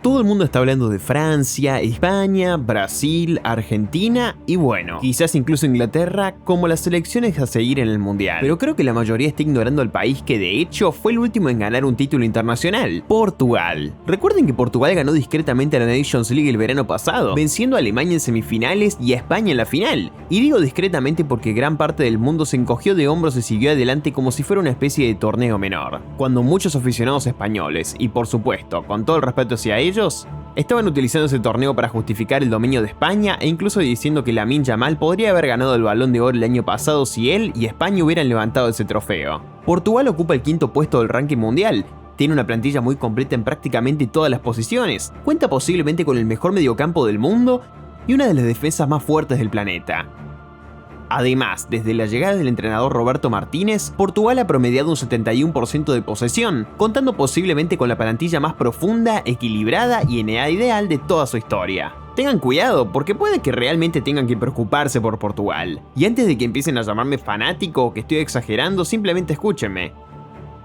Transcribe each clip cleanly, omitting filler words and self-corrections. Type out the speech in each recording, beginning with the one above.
Todo el mundo está hablando de Francia, España, Brasil, Argentina y bueno, quizás incluso Inglaterra como las selecciones a seguir en el mundial. Pero creo que la mayoría está ignorando al país que de hecho fue el último en ganar un título internacional, Portugal. Recuerden que Portugal ganó discretamente a la Nations League el verano pasado, venciendo a Alemania en semifinales y a España en la final. Y digo discretamente porque gran parte del mundo se encogió de hombros y siguió adelante como si fuera una especie de torneo menor. Cuando muchos aficionados españoles, y por supuesto, con todo el respeto hacia ellos, estaban utilizando ese torneo para justificar el dominio de España e incluso diciendo que Lamine Yamal podría haber ganado el Balón de Oro el año pasado si él y España hubieran levantado ese trofeo. Portugal ocupa el quinto puesto del ranking mundial, tiene una plantilla muy completa en prácticamente todas las posiciones, cuenta posiblemente con el mejor mediocampo del mundo y una de las defensas más fuertes del planeta. Además, desde la llegada del entrenador Roberto Martínez, Portugal ha promediado un 71% de posesión, contando posiblemente con la plantilla más profunda, equilibrada y en edad ideal de toda su historia. Tengan cuidado, porque puede que realmente tengan que preocuparse por Portugal. Y antes de que empiecen a llamarme fanático o que estoy exagerando, simplemente escúchenme.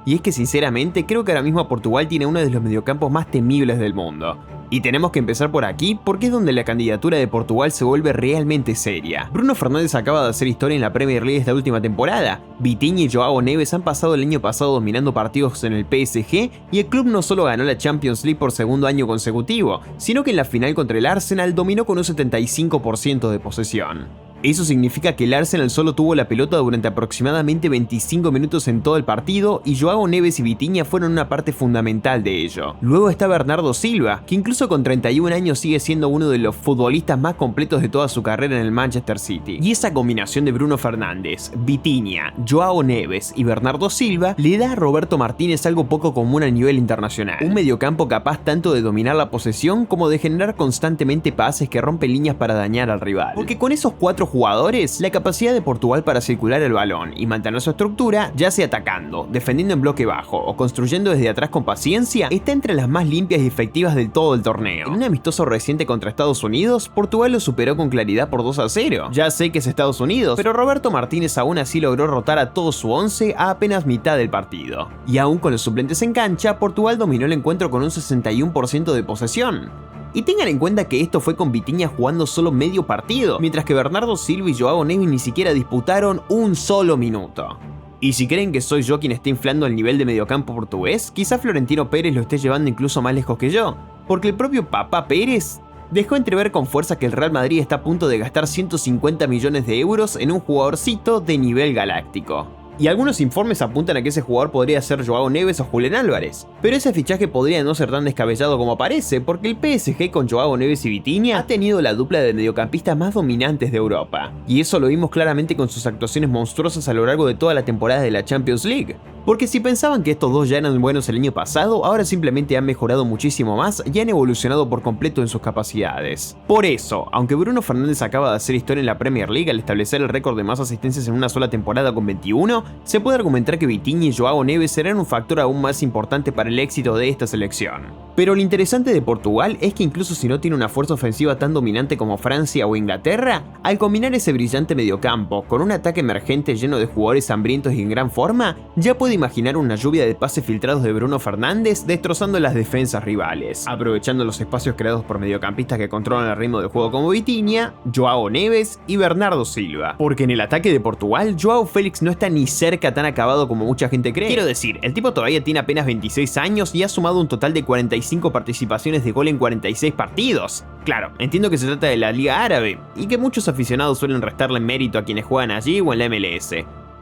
Y es que sinceramente creo que ahora mismo Portugal tiene uno de los mediocampos más temibles del mundo. Y tenemos que empezar por aquí porque es donde la candidatura de Portugal se vuelve realmente seria. Bruno Fernández acaba de hacer historia en la Premier League esta última temporada. Vitinha y Joao Neves han pasado el año pasado dominando partidos en el PSG y el club no solo ganó la Champions League por segundo año consecutivo, sino que en la final contra el Arsenal dominó con un 75% de posesión. Eso significa que el Arsenal solo tuvo la pelota durante aproximadamente 25 minutos en todo el partido y Joao Neves y Vitinha fueron una parte fundamental de ello. Luego está Bernardo Silva, que incluso con 31 años sigue siendo uno de los futbolistas más completos de toda su carrera en el Manchester City. Y esa combinación de Bruno Fernández, Vitinha, Joao Neves y Bernardo Silva le da a Roberto Martínez algo poco común a nivel internacional. Un mediocampo capaz tanto de dominar la posesión como de generar constantemente pases que rompen líneas para dañar al rival. Porque con esos cuatro jugadores, la capacidad de Portugal para circular el balón y mantener su estructura, ya sea atacando, defendiendo en bloque bajo o construyendo desde atrás con paciencia, está entre las más limpias y efectivas de todo el torneo. En un amistoso reciente contra Estados Unidos, Portugal lo superó con claridad por 2-0. Ya sé que es Estados Unidos, pero Roberto Martínez aún así logró rotar a todo su once a apenas mitad del partido. Y aún con los suplentes en cancha, Portugal dominó el encuentro con un 61% de posesión. Y tengan en cuenta que esto fue con Vitinha jugando solo medio partido, mientras que Bernardo Silva y Joao Neves ni siquiera disputaron un solo minuto. Y si creen que soy yo quien está inflando el nivel de mediocampo portugués, quizá Florentino Pérez lo esté llevando incluso más lejos que yo, porque el propio papá Pérez dejó entrever con fuerza que el Real Madrid está a punto de gastar 150 millones de euros en un jugadorcito de nivel galáctico. Y algunos informes apuntan a que ese jugador podría ser Joao Neves o Julián Álvarez. Pero ese fichaje podría no ser tan descabellado como parece, porque el PSG con Joao Neves y Vitinha ha tenido la dupla de mediocampistas más dominantes de Europa. Y eso lo vimos claramente con sus actuaciones monstruosas a lo largo de toda la temporada de la Champions League. Porque si pensaban que estos dos ya eran buenos el año pasado, ahora simplemente han mejorado muchísimo más y han evolucionado por completo en sus capacidades. Por eso, aunque Bruno Fernández acaba de hacer historia en la Premier League al establecer el récord de más asistencias en una sola temporada con 21, se puede argumentar que Vitinha y Joao Neves serán un factor aún más importante para el éxito de esta selección. Pero lo interesante de Portugal es que incluso si no tiene una fuerza ofensiva tan dominante como Francia o Inglaterra, al combinar ese brillante mediocampo con un ataque emergente lleno de jugadores hambrientos y en gran forma, ya puede imaginar una lluvia de pases filtrados de Bruno Fernández destrozando las defensas rivales, aprovechando los espacios creados por mediocampistas que controlan el ritmo del juego como Vitinha, Joao Neves y Bernardo Silva. Porque en el ataque de Portugal, Joao Félix no está ni cerca tan acabado como mucha gente cree. Quiero decir, el tipo todavía tiene apenas 26 años y ha sumado un total de 45 participaciones de gol en 46 partidos. Claro, entiendo que se trata de la Liga Árabe y que muchos aficionados suelen restarle mérito a quienes juegan allí o en la MLS.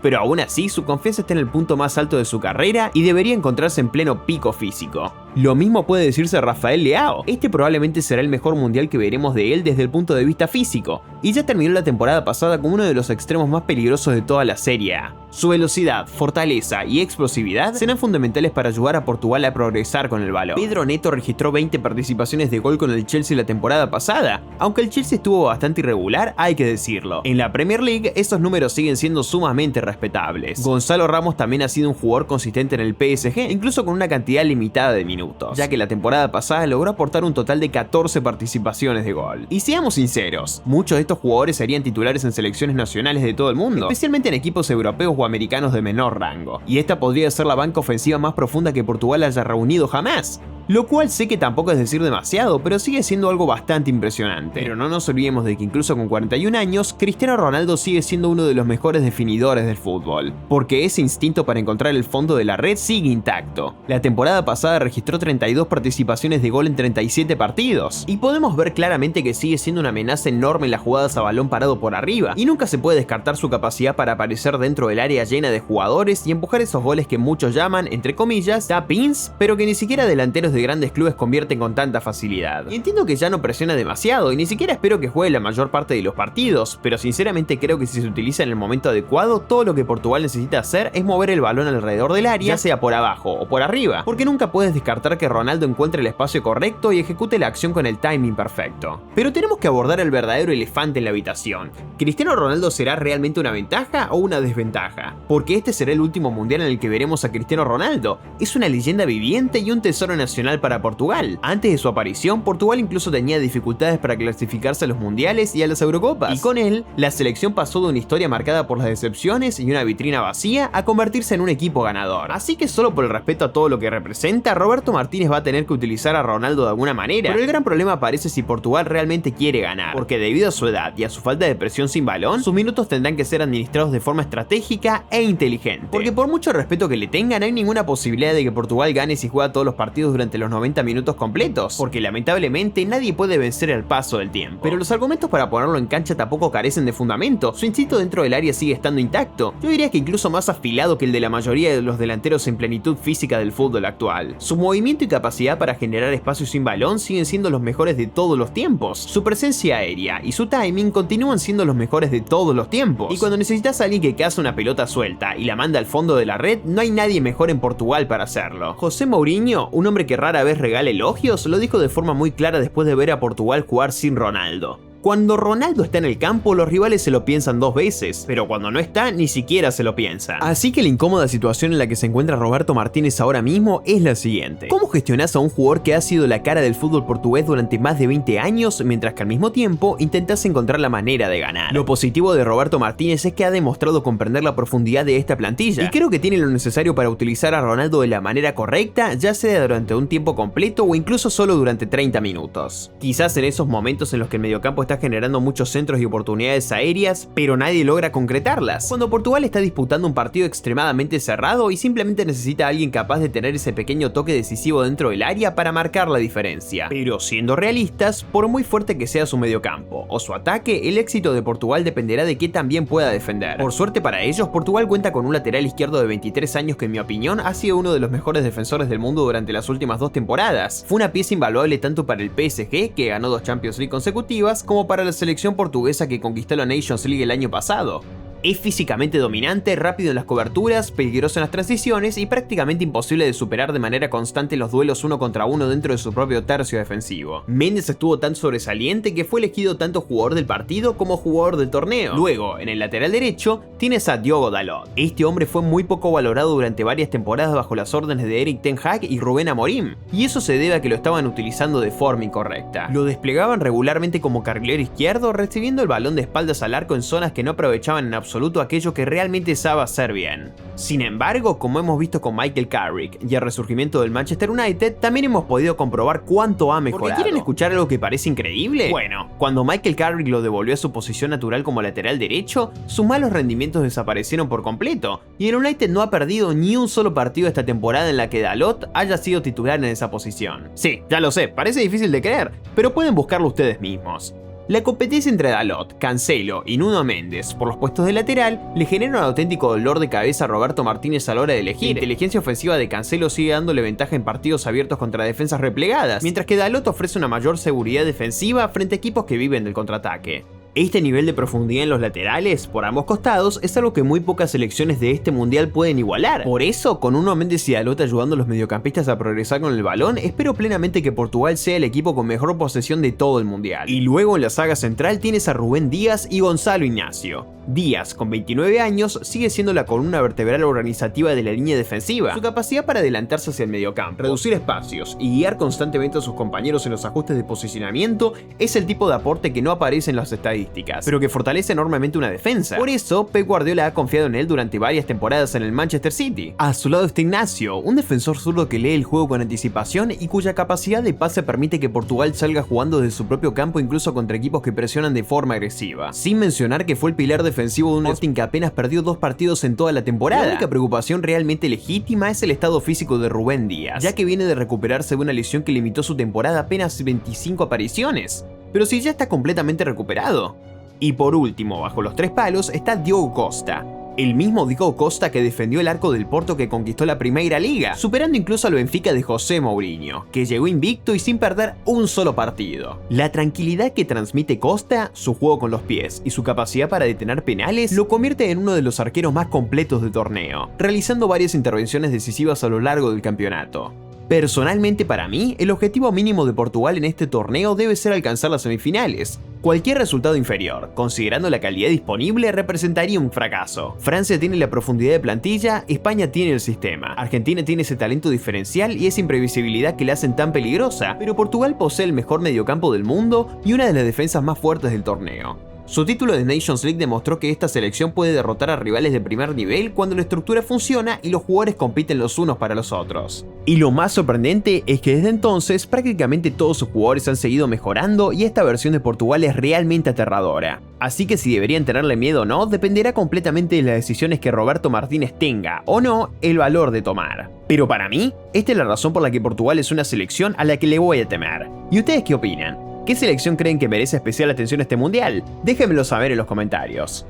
Pero aún así, su confianza está en el punto más alto de su carrera y debería encontrarse en pleno pico físico. Lo mismo puede decirse de Rafael Leao. Este probablemente será el mejor mundial que veremos de él desde el punto de vista físico, y ya terminó la temporada pasada como uno de los extremos más peligrosos de toda la Serie A. Su velocidad, fortaleza y explosividad serán fundamentales para ayudar a Portugal a progresar con el balón. Pedro Neto registró 20 participaciones de gol con el Chelsea la temporada pasada, aunque el Chelsea estuvo bastante irregular, hay que decirlo. En la Premier League, esos números siguen siendo sumamente respetables. Gonzalo Ramos también ha sido un jugador consistente en el PSG, incluso con una cantidad limitada de minutos, ya que la temporada pasada logró aportar un total de 14 participaciones de gol. Y seamos sinceros, muchos de estos jugadores serían titulares en selecciones nacionales de todo el mundo, especialmente en equipos europeos o americanos de menor rango. Y esta podría ser la banca ofensiva más profunda que Portugal haya reunido jamás. Lo cual sé que tampoco es decir demasiado, pero sigue siendo algo bastante impresionante. Pero no nos olvidemos de que incluso con 41 años, Cristiano Ronaldo sigue siendo uno de los mejores definidores del fútbol, porque ese instinto para encontrar el fondo de la red sigue intacto. La temporada pasada registró 32 participaciones de gol en 37 partidos, y podemos ver claramente que sigue siendo una amenaza enorme en las jugadas a balón parado por arriba, y nunca se puede descartar su capacidad para aparecer dentro del área llena de jugadores y empujar esos goles que muchos llaman, entre comillas, tap-ins, pero que ni siquiera delanteros de grandes clubes convierten con tanta facilidad. Y entiendo que ya no presiona demasiado y ni siquiera espero que juegue la mayor parte de los partidos, pero sinceramente creo que si se utiliza en el momento adecuado, todo lo que Portugal necesita hacer es mover el balón alrededor del área, ya sea por abajo o por arriba, porque nunca puedes descartar que Ronaldo encuentre el espacio correcto y ejecute la acción con el timing perfecto. Pero tenemos que abordar el verdadero elefante en la habitación. ¿Cristiano Ronaldo será realmente una ventaja o una desventaja? Porque este será el último mundial en el que veremos a Cristiano Ronaldo. Es una leyenda viviente y un tesoro nacional para Portugal. Antes de su aparición, Portugal incluso tenía dificultades para clasificarse a los mundiales y a las Eurocopas. Y con él, la selección pasó de una historia marcada por las decepciones y una vitrina vacía a convertirse en un equipo ganador. Así que solo por el respeto a todo lo que representa, Roberto Martínez va a tener que utilizar a Ronaldo de alguna manera. Pero el gran problema aparece si Portugal realmente quiere ganar, porque debido a su edad y a su falta de presión sin balón, sus minutos tendrán que ser administrados de forma estratégica e inteligente. Porque por mucho respeto que le tengan, no hay ninguna posibilidad de que Portugal gane si juega todos los partidos durante los 90 minutos completos, porque lamentablemente nadie puede vencer el paso del tiempo. Pero los argumentos para ponerlo en cancha tampoco carecen de fundamento, su instinto dentro del área sigue estando intacto, yo diría que incluso más afilado que el de la mayoría de los delanteros en plenitud física del fútbol actual. Su movimiento y capacidad para generar espacio sin balón siguen siendo los mejores de todos los tiempos, su presencia aérea y su timing continúan siendo los mejores de todos los tiempos, y cuando necesitas a alguien que caza una pelota suelta y la manda al fondo de la red, no hay nadie mejor en Portugal para hacerlo. José Mourinho, un hombre que rara vez regala elogios, lo dijo de forma muy clara después de ver a Portugal jugar sin Ronaldo. Cuando Ronaldo está en el campo, los rivales se lo piensan dos veces, pero cuando no está, ni siquiera se lo piensan. Así que la incómoda situación en la que se encuentra Roberto Martínez ahora mismo es la siguiente. ¿Cómo gestionás a un jugador que ha sido la cara del fútbol portugués durante más de 20 años, mientras que al mismo tiempo intentás encontrar la manera de ganar? Lo positivo de Roberto Martínez es que ha demostrado comprender la profundidad de esta plantilla, y creo que tiene lo necesario para utilizar a Ronaldo de la manera correcta, ya sea durante un tiempo completo o incluso solo durante 30 minutos. Quizás en esos momentos en los que el mediocampo está generando muchos centros y oportunidades aéreas, pero nadie logra concretarlas. Cuando Portugal está disputando un partido extremadamente cerrado y simplemente necesita a alguien capaz de tener ese pequeño toque decisivo dentro del área para marcar la diferencia. Pero siendo realistas, por muy fuerte que sea su mediocampo o su ataque, el éxito de Portugal dependerá de qué tan bien pueda defender. Por suerte para ellos, Portugal cuenta con un lateral izquierdo de 23 años que en mi opinión ha sido uno de los mejores defensores del mundo durante las últimas 2 temporadas. Fue una pieza invaluable tanto para el PSG, que ganó 2 Champions League consecutivas, como para la selección portuguesa que conquistó la Nations League el año pasado. Es físicamente dominante, rápido en las coberturas, peligroso en las transiciones y prácticamente imposible de superar de manera constante en los duelos 1 contra 1 dentro de su propio tercio defensivo. Méndez estuvo tan sobresaliente que fue elegido tanto jugador del partido como jugador del torneo. Luego, en el lateral derecho, tienes a Diogo Dalot. Este hombre fue muy poco valorado durante varias temporadas bajo las órdenes de Erik ten Hag y Rubén Amorim, y eso se debe a que lo estaban utilizando de forma incorrecta. Lo desplegaban regularmente como carrilero izquierdo, recibiendo el balón de espaldas al arco en zonas que no aprovechaban en absoluto aquello que realmente sabe hacer bien. Sin embargo, como hemos visto con Michael Carrick y el resurgimiento del Manchester United, también hemos podido comprobar cuánto ha mejorado. ¿Porque quieren escuchar algo que parece increíble? Bueno, cuando Michael Carrick lo devolvió a su posición natural como lateral derecho, sus malos rendimientos desaparecieron por completo, y el United no ha perdido ni un solo partido esta temporada en la que Dalot haya sido titular en esa posición. Sí, ya lo sé, parece difícil de creer, pero pueden buscarlo ustedes mismos. La competencia entre Dalot, Cancelo y Nuno Méndez por los puestos de lateral le genera un auténtico dolor de cabeza a Roberto Martínez a la hora de elegir. La inteligencia ofensiva de Cancelo sigue dándole ventaja en partidos abiertos contra defensas replegadas, mientras que Dalot ofrece una mayor seguridad defensiva frente a equipos que viven del contraataque. Este nivel de profundidad en los laterales, por ambos costados, es algo que muy pocas selecciones de este mundial pueden igualar. Por eso, con Nuno Mendes y Dalot ayudando a los mediocampistas a progresar con el balón, espero plenamente que Portugal sea el equipo con mejor posesión de todo el mundial. Y luego en la saga central tienes a Rubén Díaz y Gonzalo Ignacio. Díaz, con 29 años, sigue siendo la columna vertebral organizativa de la línea defensiva. Su capacidad para adelantarse hacia el mediocampo, reducir espacios y guiar constantemente a sus compañeros en los ajustes de posicionamiento es el tipo de aporte que no aparece en las estadísticas, pero que fortalece enormemente una defensa. Por eso, Pep Guardiola ha confiado en él durante varias temporadas en el Manchester City. A su lado está Ignacio, un defensor zurdo que lee el juego con anticipación y cuya capacidad de pase permite que Portugal salga jugando desde su propio campo incluso contra equipos que presionan de forma agresiva. Sin mencionar que fue el pilar defensivo de un Sporting que apenas perdió 2 partidos en toda la temporada. La única preocupación realmente legítima es el estado físico de Rubén Díaz, ya que viene de recuperarse de una lesión que limitó su temporada a apenas 25 apariciones. Pero si ya está completamente recuperado. Y por último, bajo los 3 palos está Diogo Costa. El mismo Diogo Costa que defendió el arco del Porto que conquistó la Primeira Liga, superando incluso al Benfica de José Mourinho, que llegó invicto y sin perder un solo partido. La tranquilidad que transmite Costa, su juego con los pies y su capacidad para detener penales lo convierte en uno de los arqueros más completos del torneo, realizando varias intervenciones decisivas a lo largo del campeonato. Personalmente para mí, el objetivo mínimo de Portugal en este torneo debe ser alcanzar las semifinales. Cualquier resultado inferior, considerando la calidad disponible, representaría un fracaso. Francia tiene la profundidad de plantilla, España tiene el sistema, Argentina tiene ese talento diferencial y esa imprevisibilidad que la hacen tan peligrosa, pero Portugal posee el mejor mediocampo del mundo y una de las defensas más fuertes del torneo. Su título de Nations League demostró que esta selección puede derrotar a rivales de primer nivel cuando la estructura funciona y los jugadores compiten los unos para los otros. Y lo más sorprendente es que desde entonces prácticamente todos sus jugadores han seguido mejorando y esta versión de Portugal es realmente aterradora. Así que si deberían tenerle miedo o no dependerá completamente de las decisiones que Roberto Martínez tenga o no el valor de tomar. Pero para mí, esta es la razón por la que Portugal es una selección a la que le voy a temer. ¿Y ustedes qué opinan? ¿Qué selección creen que merece especial atención este mundial? Déjenmelo saber en los comentarios.